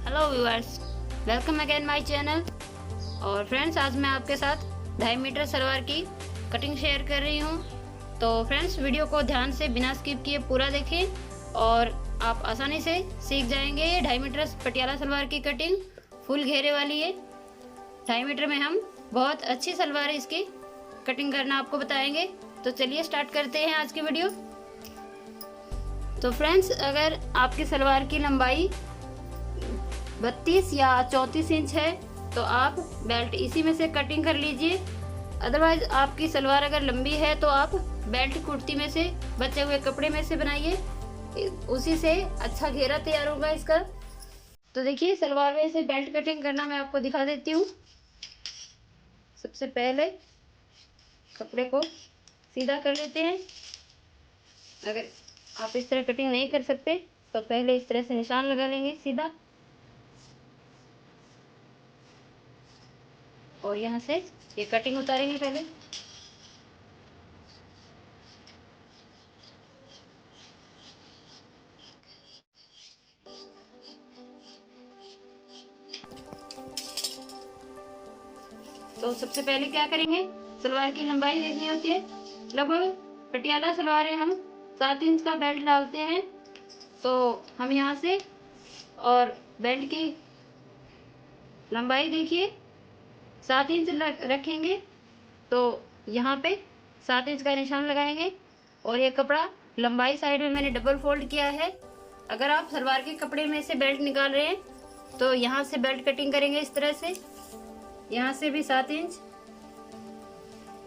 Hello viewers, welcome again my channel. और friends, आज मैं आपके साथ 2.5 मीटर सलवार की कटिंग शेयर कर रही हूँ। तो फ्रेंड्स, वीडियो को ध्यान से बिना स्किप किए पूरा देखें और आप आसानी से सीख जाएंगे। ये 2.5 मीटर पटियाला सलवार की कटिंग फुल घेरे वाली है। 2.5 मीटर में हम बहुत अच्छी सलवार है, इसकी कटिंग करना आपको बताएंगे। तो चलिए स्टार्ट करते हैं आज की वीडियो। तो फ्रेंड्स, अगर आपकी सलवार की लंबाई 32 या 34 इंच है तो आप बेल्ट इसी में से कटिंग कर लीजिए। अदरवाइज आपकी सलवार अगर लंबी है तो आप बेल्ट कुर्ती में से, बचे हुए कपड़े में से बनाइए, उसी से अच्छा घेरा तैयार होगा इसका। तो देखिए, सलवार में से बेल्ट कटिंग करना मैं आपको दिखा देती हूँ। सबसे पहले कपड़े को सीधा कर लेते हैं। अगर आप इस तरह कटिंग नहीं कर सकते तो पहले इस तरह से निशान लगा लेंगे सीधा, और यहाँ से ये कटिंग उतारेंगे पहले। तो सबसे पहले क्या करेंगे, सलवार की लंबाई देखनी होती है। लगभग पटियाला सलवार है, हम 7 इंच का बेल्ट डालते हैं। तो हम यहाँ से और बेल्ट की लंबाई देखिए 7 इंच रखेंगे। तो यहाँ पे 7 इंच का निशान लगाएंगे। और ये कपड़ा लंबाई साइड में मैंने डबल फोल्ड किया है। अगर आप सलवार के कपड़े में से बेल्ट निकाल रहे हैं तो यहाँ से बेल्ट कटिंग करेंगे इस तरह से। यहाँ से भी 7 इंच,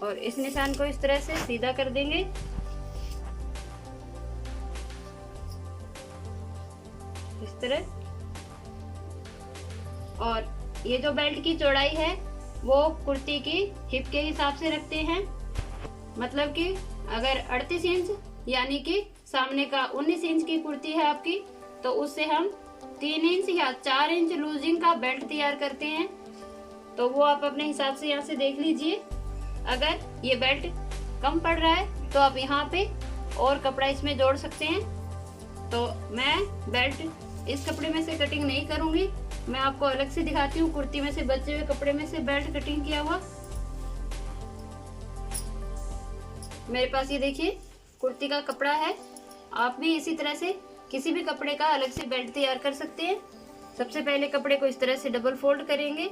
और इस निशान को इस तरह से सीधा कर देंगे। इस तरह। और ये जो बेल्ट की चौड़ाई है वो कुर्ती की हिप के हिसाब से रखते हैं। मतलब कि अगर 38 इंच यानी कि सामने का 19 इंच की कुर्ती है आपकी, तो उससे हम 3 इंच या 4 इंच लूजिंग का बेल्ट तैयार करते हैं। तो वो आप अपने हिसाब से यहाँ से देख लीजिए। अगर ये बेल्ट कम पड़ रहा है तो आप यहाँ पे और कपड़ा इसमें जोड़ सकते हैं। तो मैं बेल्ट इस कपड़े में से कटिंग नहीं करूंगी, मैं आपको अलग से दिखाती हूँ कुर्ती में से बचे हुए कपड़े में से बेल्ट कटिंग किया हुआ। मेरे पास ये देखिए कुर्ती का कपड़ा है। आप भी इसी तरह से किसी भी कपड़े का अलग से बेल्ट तैयार कर सकते हैं। सबसे पहले कपड़े को इस तरह से डबल फोल्ड करेंगे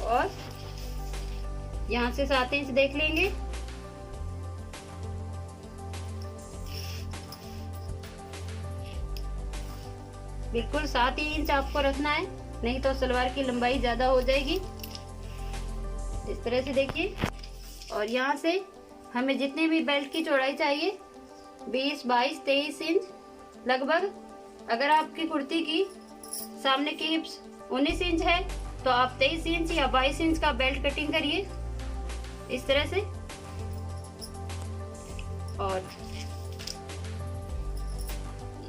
और यहाँ से 7 इंच देख लेंगे। बिल्कुल 7 ही इंच आपको रखना है, नहीं तो सलवार की लंबाई ज्यादा हो जाएगी। इस तरह से देखिए। और यहाँ से हमें जितने भी बेल्ट की चौड़ाई चाहिए, 20, 22, 23 इंच लगभग। अगर आपकी कुर्ती की सामने की हिप्स 19 इंच है तो आप 23 इंच या 22 इंच का बेल्ट कटिंग करिए इस तरह से। और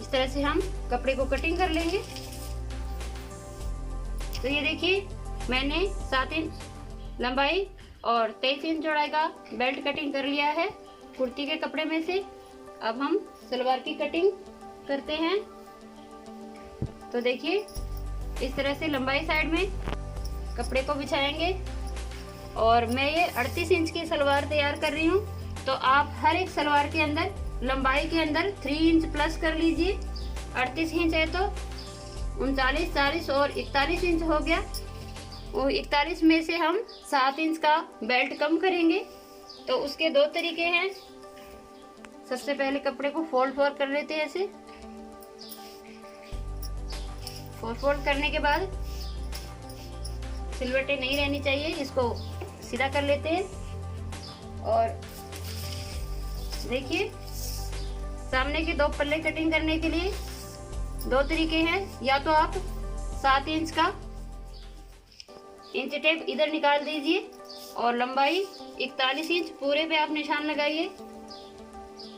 इस तरह से हम कपड़े को कटिंग कर लेंगे। तो ये देखिए, मैंने 7 इंच लंबाई और 23 इंच चौड़ाई का बेल्ट कटिंग कर लिया है कुर्ती के कपड़े में से। अब हम सलवार की कटिंग करते हैं। तो देखिए, इस तरह से लंबाई साइड में कपड़े को बिछाएंगे। और मैं ये 38 इंच की सलवार तैयार कर रही हूँ, तो आप हर एक सलवार के अंदर लंबाई के अंदर 3 इंच प्लस कर लीजिए। 38 इंच है तो 39, 40 और 41 इंच हो गया। वो 41 में से हम 7 इंच का बेल्ट कम करेंगे। तो उसके 2 तरीके हैं। सबसे पहले कपड़े को फोल्ड कर लेते हैं ऐसे। फोल्ड करने के बाद सिलवटें नहीं रहनी चाहिए, इसको सीधा कर लेते हैं। और देखिए, सामने के 2 पल्ले कटिंग करने के लिए 2 तरीके हैं। या तो आप 7 इंच का इंच टेप इधर निकाल दीजिए और लंबाई 41 इंच पूरे पे आप निशान लगाइए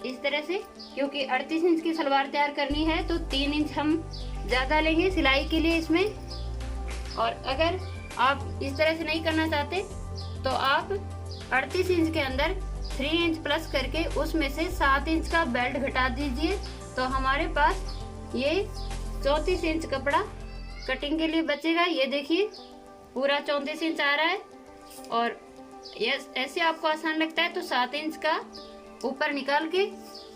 इस तरह से। क्योंकि 38 इंच की सलवार तैयार करनी है तो 3 इंच हम ज्यादा लेंगे सिलाई के लिए इसमें। और अगर आप इस तरह से नहीं करना चाहते तो आप 38 इंच के अंदर 3 इंच प्लस करके उसमें से 7 इंच का बेल्ट घटा दीजिए। तो हमारे पास ये 34 इंच कपड़ा कटिंग के लिए बचेगा। ये देखिए पूरा 34 इंच आ रहा है। और ये ऐसे आपको आसान लगता है तो 7 इंच का ऊपर निकाल के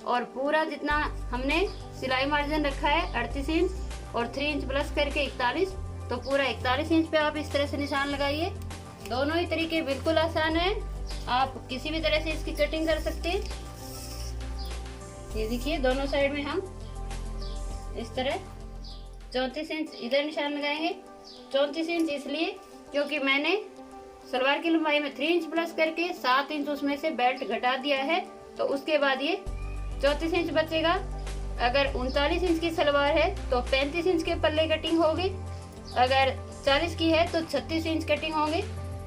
और पूरा जितना हमने सिलाई मार्जिन रखा है 38 इंच और 3 इंच प्लस करके 41, तो पूरा 41 इंच पे आप इस तरह से निशान लगाइए। दोनों ही तरीके बिल्कुल आसान है, आप किसी भी तरह से इसकी कटिंग कर सकते हैं। ये देखिए दोनों साइड में हम इस तरह 34 इंच इधर निशान लगाएंगे। 34 इंच इसलिए क्योंकि मैंने सलवार की लंबाई में 3 इंच प्लस करके 7 इंच उसमें से बेल्ट घटा दिया है, तो उसके बाद ये 34 इंच बचेगा। अगर 39 इंच की सलवार है तो 35 इंच के पल्ले कटिंग होगी, अगर 40 की है तो 36 इंच कटिंग होगी।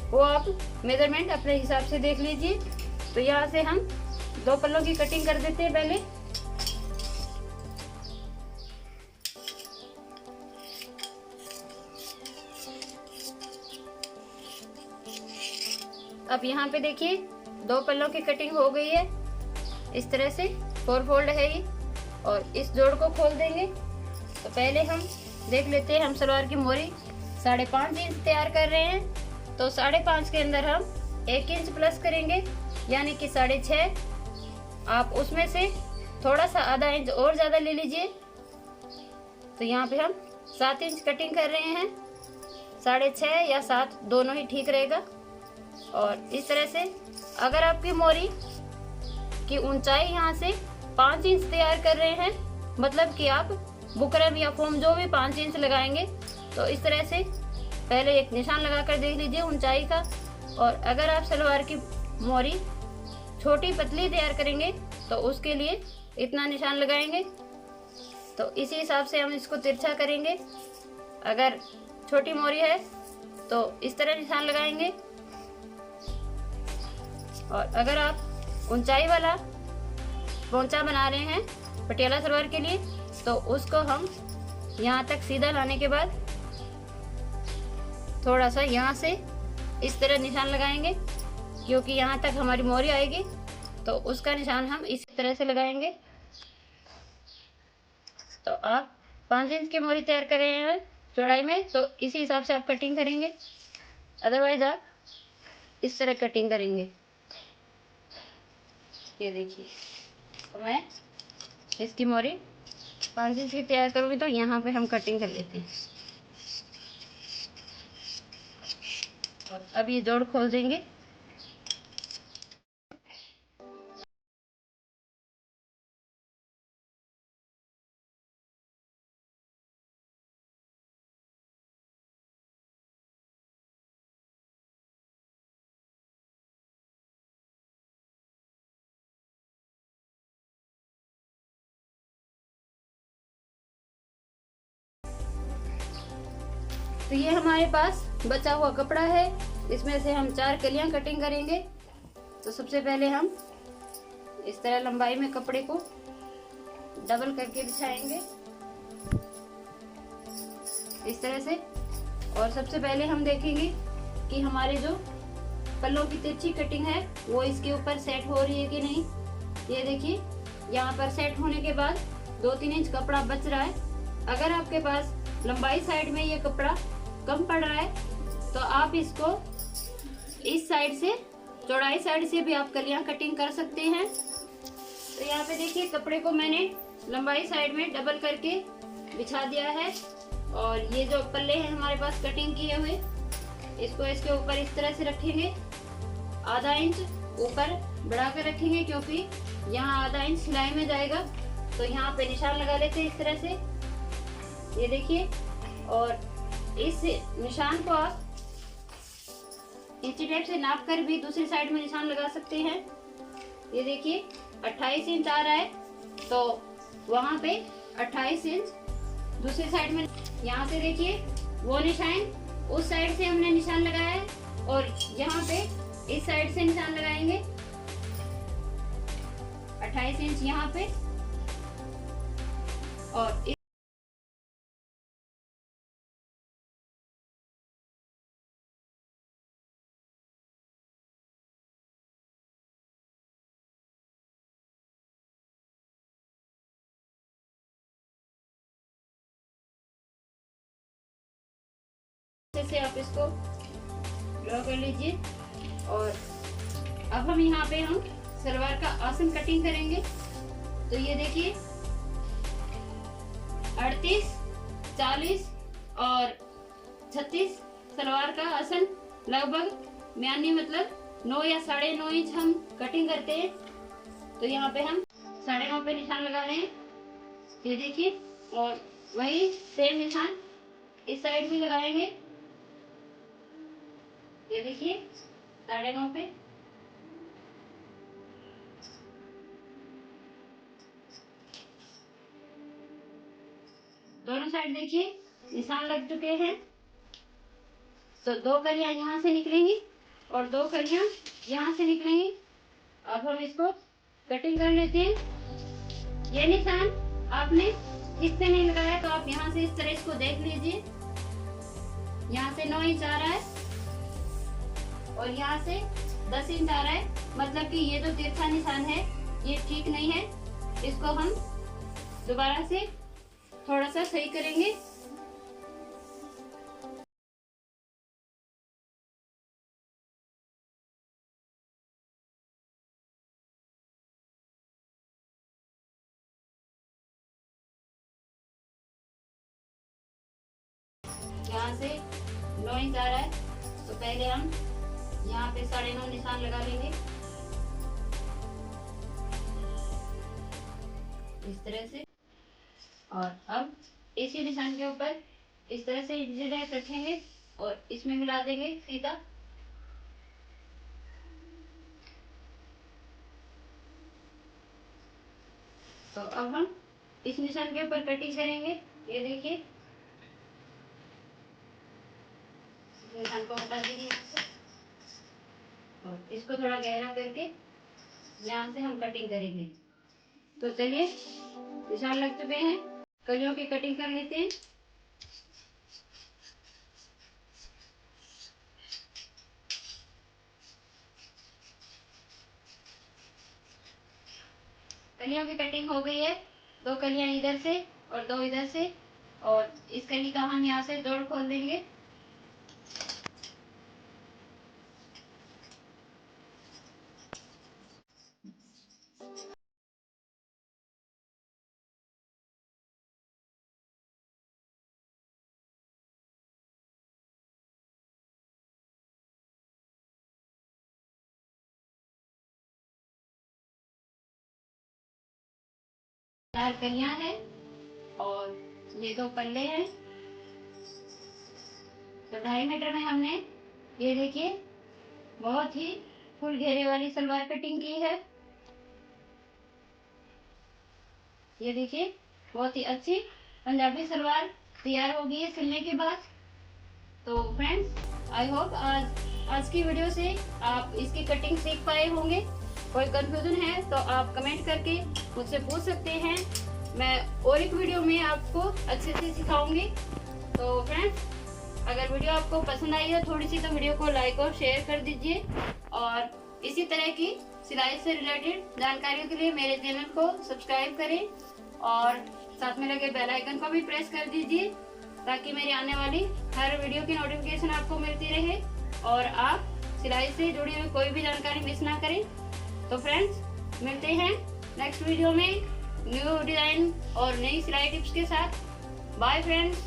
वो आप मेजरमेंट अपने हिसाब से देख लीजिए। तो यहाँ से हम 2 पल्लों की कटिंग कर देते हैं पहले। अब यहाँ पे देखिए 2 पल्लों की कटिंग हो गई है। इस तरह से 4 फोल्ड है ये, और इस जोड़ को खोल देंगे। तो पहले हम देख लेते हैं, हम सलवार की मोरी 5.5 इंच तैयार कर रहे हैं, तो 5.5 के अंदर हम 1 इंच प्लस करेंगे यानी कि 6.5। आप उसमें से थोड़ा सा आधा इंच और ज्यादा ले लीजिए। तो यहाँ पे हम 7 इंच कटिंग कर रहे हैं, 6.5 या 7 दोनों ही ठीक रहेगा। और इस तरह से अगर आपकी मोरी की ऊंचाई यहाँ से 5 इंच तैयार कर रहे हैं, मतलब कि आप बुकरम या फोम जो भी 5 इंच लगाएंगे, तो इस तरह से पहले एक निशान लगा कर देख लीजिए ऊंचाई का। और अगर आप सलवार की मोरी छोटी पतली तैयार करेंगे तो उसके लिए इतना निशान लगाएंगे। तो इसी हिसाब से हम इसको तिरछा करेंगे। अगर छोटी मोरी है तो इस तरह निशान लगाएंगे, और अगर आप ऊंचाई वाला पोंचा बना रहे हैं पटियाला सलवार के लिए, तो उसको हम यहाँ तक सीधा लाने के बाद थोड़ा सा यहाँ से इस तरह निशान लगाएंगे, क्योंकि यहाँ तक हमारी मोरी आएगी, तो उसका निशान हम इस तरह से लगाएंगे। तो आप 5 इंच की मोरी तैयार कर रहे हैं चौड़ाई में, तो इसी हिसाब से आप कटिंग करेंगे, अदरवाइज आप इस तरह कटिंग करेंगे। ये देखिए, तो मैं इसकी मोरी 5 इंच की तैयार करूँगी, तो यहाँ पे हम कटिंग कर लेते हैं। और अब ये जोड़ खोल देंगे। तो ये हमारे पास बचा हुआ कपड़ा है, इसमें से हम 4 कलियां कटिंग करेंगे। तो सबसे पहले हम इस तरह लंबाई में कपड़े को डबल करके बिछाएंगे इस तरह से। और सबसे पहले हम देखेंगे कि हमारे जो पल्लों की तिरछी कटिंग है वो इसके ऊपर सेट हो रही है कि नहीं। ये देखिए, यहाँ पर सेट होने के बाद 2-3 इंच कपड़ा बच रहा है। अगर आपके पास लंबाई साइड में ये कपड़ा कम पड़ रहा है तो आप इसको इस साइड से, चौड़ाई साइड से भी आप कलियां कटिंग कर सकते हैं। तो यहाँ पे देखिए कपड़े को मैंने लंबाई साइड में डबल करके बिछा दिया है, और ये जो पल्ले हैं हमारे पास कटिंग किए हुए, इसको इसके ऊपर इस तरह से रखेंगे, आधा इंच ऊपर बढ़ा कर रखेंगे, क्योंकि यहाँ आधा इंच सिलाई में जाएगा। तो यहाँ पे निशान लगा लेते हैं इस तरह से, ये देखिए। और इस निशान को आप इंची टेप से नाप कर भी दूसरी साइड में निशान लगा सकते हैं। ये देखिए 28 इंच आ रहा है, तो वहां पे 28 इंच दूसरी साइड में, यहाँ से देखिए वो निशान उस साइड से हमने निशान लगाया है, और यहाँ पे इस साइड से निशान लगाएंगे 28 इंच यहाँ पे। और अच्छे से आप इसको ड्रॉ कर लीजिए। और अब हम यहाँ पे हम सलवार का आसन कटिंग करेंगे। तो ये देखिए 38, 40 और 36 सलवार का आसन लगभग म्यानी मतलब 9 या 9.5 इंच हम कटिंग करते हैं। तो यहाँ पे हम 9.5 पे निशान लगा रहे हैं, ये देखिए। और वही सेम निशान इस साइड भी लगाएंगे, ये देखिए 9.5 पे। दोनों साइड देखिए निशान लग चुके हैं। तो 2 कलियां यहाँ से निकलेंगी और 2 कलियां यहाँ से निकलेंगी। अब हम इसको कटिंग कर लेते हैं। ये निशान आपने ठीक से नहीं लगाया तो आप यहाँ से इस तरह इसको देख लीजिए। यहाँ से 9 इंच आ रहा है और यहाँ से 10 इंच आ रहा है, मतलब कि ये जो तिरछा निशान है ये ठीक नहीं है। इसको हम दोबारा से थोड़ा सा सही करेंगे। यहाँ से 9 इंच आ रहा है तो पहले हम यहाँ पे 9.5 निशान लगा लेंगे इस तरह से। और अब इसी निशान के ऊपर इस तरह से डैश रखेंगे और इसमें मिला देंगे सीधा। तो अब हम इस निशान के ऊपर कटिंग करेंगे, ये देखिए। निशान को हटा दीजिए यहाँ से और इसको थोड़ा गहरा करके यहाँ से हम कटिंग करेंगे। तो चलिए निशान लग चुके हैं, कलियों की कटिंग कर लेते हैं। कलियों की कटिंग हो गई है, 2 कलियां इधर से और 2 इधर से। और इस कली का हम यहाँ से जोड़ खोल देंगे। चार कलियां हैं और ये 2 पल्ले हैं। तो 2.5 मीटर में हमने ये देखिए बहुत ही फुल घेरे वाली सलवार कटिंग की है। ये देखिए बहुत ही अच्छी पंजाबी सलवार तैयार होगी है सिलने के बाद। तो फ्रेंड्स आई होप आज की वीडियो से आप इसकी कटिंग सीख पाए होंगे। कोई कंफ्यूजन है तो आप कमेंट करके मुझसे पूछ सकते हैं, मैं और एक वीडियो में आपको अच्छे से सिखाऊंगी। तो फ्रेंड्स अगर वीडियो आपको पसंद आई है थोड़ी सी तो वीडियो को लाइक और शेयर कर दीजिए। और इसी तरह की सिलाई से रिलेटेड जानकारियों के लिए मेरे चैनल को सब्सक्राइब करें और साथ में लगे बेल आइकन को भी प्रेस कर दीजिए ताकि मेरी आने वाली हर वीडियो की नोटिफिकेशन आपको मिलती रहे और आप सिलाई से जुड़ी हुई कोई भी जानकारी मिस ना करें। तो फ्रेंड्स मिलते हैं नेक्स्ट वीडियो में न्यू डिजाइन और नई सिलाई टिप्स के साथ। Bye friends.